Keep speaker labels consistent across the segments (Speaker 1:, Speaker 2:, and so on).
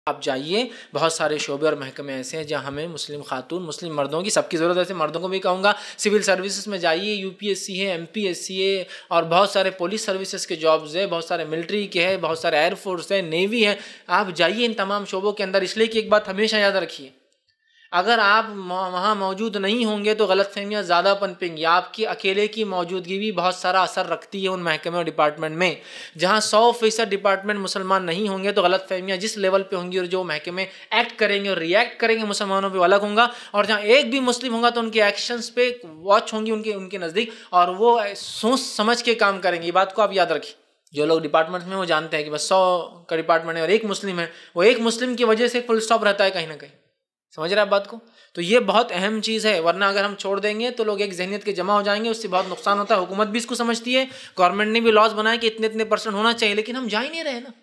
Speaker 1: आप जाइए, बहुत सारे शोबे और महकमे ऐसे हैं जहाँ हमें मुस्लिम खातून, मुस्लिम मर्दों की सबकी ज़रूरत है। ऐसे मर्दों को भी कहूँगा, सिविल सर्विसेज में जाइए, यूपीएससी है, एमपीएससी है, और बहुत सारे पुलिस सर्विसेज के जॉब्स है, बहुत सारे मिलिट्री के हैं, बहुत सारे एयरफोर्स है, नेवी है। आप जाइए इन तमाम शोबों के अंदर। इसलिए कि एक बात हमेशा याद रखिए, अगर आप वहाँ मौजूद नहीं होंगे तो गलतफहमियाँ ज़्यादा पनपेंगी। आपकी अकेले की मौजूदगी भी बहुत सारा असर रखती है उन महकमे और डिपार्टमेंट में। जहाँ 100% डिपार्टमेंट मुसलमान नहीं होंगे तो गलतफहमियाँ जिस लेवल पे होंगी, और जो महकमे एक्ट करेंगे और रिएक्ट करेंगे मुसलमानों पे अलग होगा। और जहाँ एक भी मुस्लिम होगा तो उनके एक्शंस पे वॉच होंगी उनके नज़दीक, और वो सोच समझ के काम करेंगे। ये बात को आप याद रखिए। जो लोग डिपार्टमेंट में वो जानते हैं कि बस 100 का डिपार्टमेंट है और एक मुस्लिम है, वो एक मुस्लिम की वजह से फुल स्टॉप रहता है कहीं ना कहीं। समझ रहे हैं आप बात को? तो ये बहुत अहम चीज़ है, वरना अगर हम छोड़ देंगे तो लोग एक जहनीत के जमा हो जाएंगे, उससे बहुत नुकसान होता है। हुकूमत भी इसको समझती है, गवर्नमेंट ने भी लॉज बनाए कि इतने इतने % होना चाहिए, लेकिन हम जा ही नहीं रहे ना,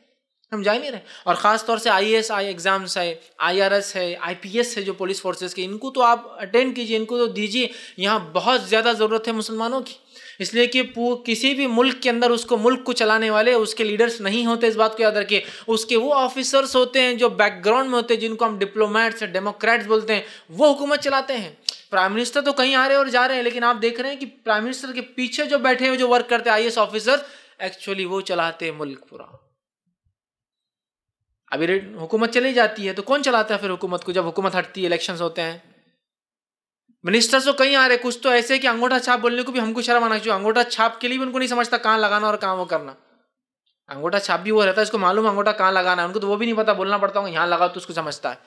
Speaker 1: हम जा ही नहीं रहे। और ख़ास तौर से IAS एग्ज़ाम्स है, IRS है, IPS है, जो पुलिस फोर्सेस के, इनको तो आप अटेंड कीजिए, इनको तो दीजिए। यहाँ बहुत ज़्यादा ज़रूरत है मुसलमानों की, इसलिए कि किसी भी मुल्क के अंदर उसको मुल्क को चलाने वाले उसके लीडर्स नहीं होते, इस बात को याद रखिए। उसके वो ऑफिसर्स होते हैं जो बैकग्राउंड में होते हैं, जिनको हम डिप्लोमेट्स या डेमोक्रेट्स बोलते हैं, वो हुकूमत चलाते हैं। प्राइम मिनिस्टर तो कहीं आ रहे और जा रहे हैं, लेकिन आप देख रहे हैं कि प्राइम मिनिस्टर के पीछे जो बैठे हैं, जो वर्क करते हैं IAS ऑफिसर, एक्चुअली वो चलाते हैं मुल्क पूरा। अभी हुकूमत चली जाती है तो कौन चलाता है फिर हुकूमत को? जब हुकूमत हटती है, इलेक्शंस होते हैं, मिनिस्टर्स तो कहीं आ रहे, कुछ तो ऐसे कि अंगूठा छाप बोलने को भी हमको शर्म आना चाहिए। अंगूठा छाप के लिए भी उनको नहीं समझता कहाँ लगाना और कहाँ वो करना। अंगूठा छाप भी वो रहता है, इसको मालूम अंगूठा कहाँ लगाना है, उनको तो वो भी नहीं पता, बोलना पड़ता होगा यहाँ लगाओ तो उसको समझता है।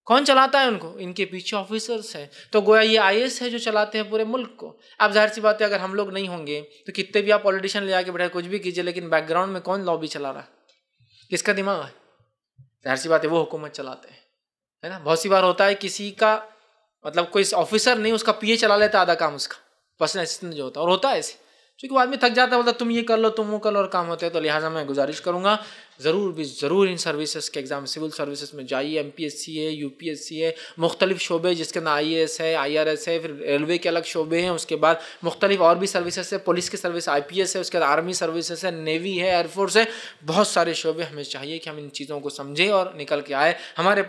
Speaker 1: कौन चलाता है उनको? इनके पीछे ऑफिसर्स हैं। तो गोया ये IAS है जो चलाते हैं पूरे मुल्क को। अब जाहिर सी बात है, अगर हम लोग नहीं होंगे तो कितने भी आप पॉलिटिशियन ले आके बैठे, कुछ भी कीजिए, लेकिन बैकग्राउंड में कौन लॉबी चला रहा है? किसका दिमाग है? जाहिर सी बात है वो हुकूमत चलाते हैं, है ना। बहुत सी बार होता है किसी का मतलब कोई ऑफिसर नहीं, उसका PA चला लेता आधा काम, उसका पर्सनल असिस्टेंट जो होता है। और होता है ऐसे, क्योंकि वो आदमी थक जाता है, बोलता तुम ये कर लो, तुम वो कर लो, और काम होते हैं। तो लिहाजा मैं गुजारिश करूँगा, ज़रूर इन सर्विसेज के एग्ज़ाम, सिविल सर्विसेज में जाइए। MPSC है, UPSC है, मुख्तलिफ शोबे जिसके अंदर IAS है, IRS है, फिर रेलवे के अलग शोबे हैं, उसके बाद मुख्तलिफ और भी सर्विसेज है, पुलिस की सर्विस IPS है, उसके बाद आर्मी सर्विसेज है, नेवी है, एयरफोर्स है, बहुत सारे शोबे। हमें चाहिए कि हम इन चीज़ों को समझें और निकल के आए। हमारे